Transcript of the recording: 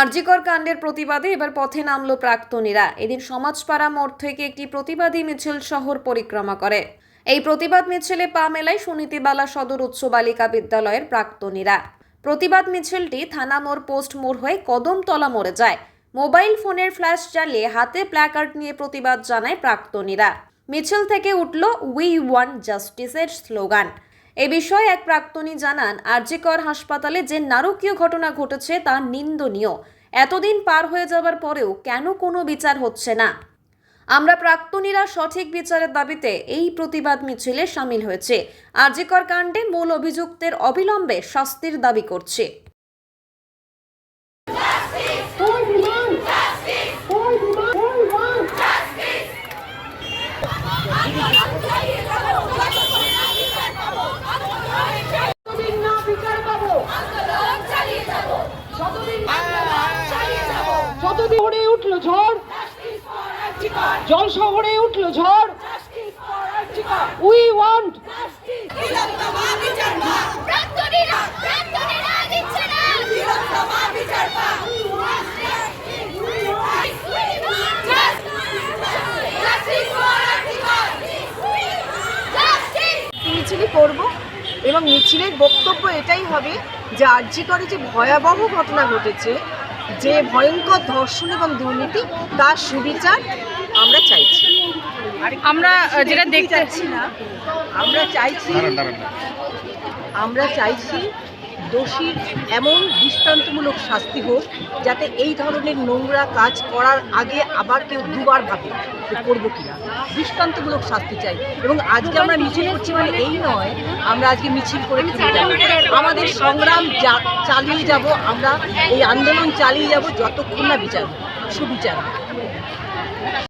আরজিকর কাণ্ডের প্রতিবাদে এবার পথে নামলো প্রাক্তনীরা। এদিন সমাজপাড়া মোড় থেকে একটি প্রতিবাদী মিছিল শহর পরিক্রমা করে। এই প্রতিবাদ মিছিলে পা মেলায় সুনীতিবালা সদর উচ্চ বালিকা বিদ্যালয়ের প্রাক্তনীরা। প্রতিবাদ মিছিলটি থানা মোড় পোস্ট মোড় হয়ে কদমতলা মোড়ে যায়। মোবাইল ফোনের ফ্ল্যাশ জ্বালিয়ে হাতে প্ল্যাকার্ড নিয়ে প্রতিবাদ জানায় প্রাক্তনীরা। মিছিল থেকে উঠল উই ওয়ান্ট জাস্টিসের স্লোগান। এ বিষয়ে এক প্রাক্তনী জানান, আরজিকর হাসপাতালে যে নারকীয় ঘটনা ঘটেছে তা নিন্দনীয়। এতদিন পার হয়ে যাবার পরেও কেন কোনো বিচার হচ্ছে না? আমরা প্রাক্তনীরা সঠিক বিচারের দাবিতে এই প্রতিবাদ মিছিলে সামিল হয়েছে। আরজিকর কাণ্ডে মূল অভিযুক্তের অবিলম্বে শাস্তির দাবি করছে। শহরে উঠল ঝড়, জল শহরে উঠল ঝড়, উই ওয়ান্ট মিছিল করব এবং মিছিলের বক্তব্য এটাই হবে যে আরজিকরে যে ভয়াবহ ঘটনা ঘটেছে, যে ভয়ঙ্কর ধর্ষণ এবং দুর্নীতি, তার সুবিচার আমরা চাইছি। আমরা যেটা দেখতে চাচ্ছি না, আমরা চাইছি দোষীর এমন দৃষ্টান্তমূলক শাস্তি হোক, যাতে এই ধরনের নোংরা কাজ করার আগে আবার কেউ দুবার ভাবে যে করবো কিনা। দৃষ্টান্তমূলক শাস্তি চাই। এবং আজকে আমরা মিছিল করছি মানে এই নয় আমরা আজকে মিছিল করে আমাদের সংগ্রাম চালিয়ে যাব, আমরা এই আন্দোলন চালিয়ে যাব যতক্ষণ না বিচার সুবিচার।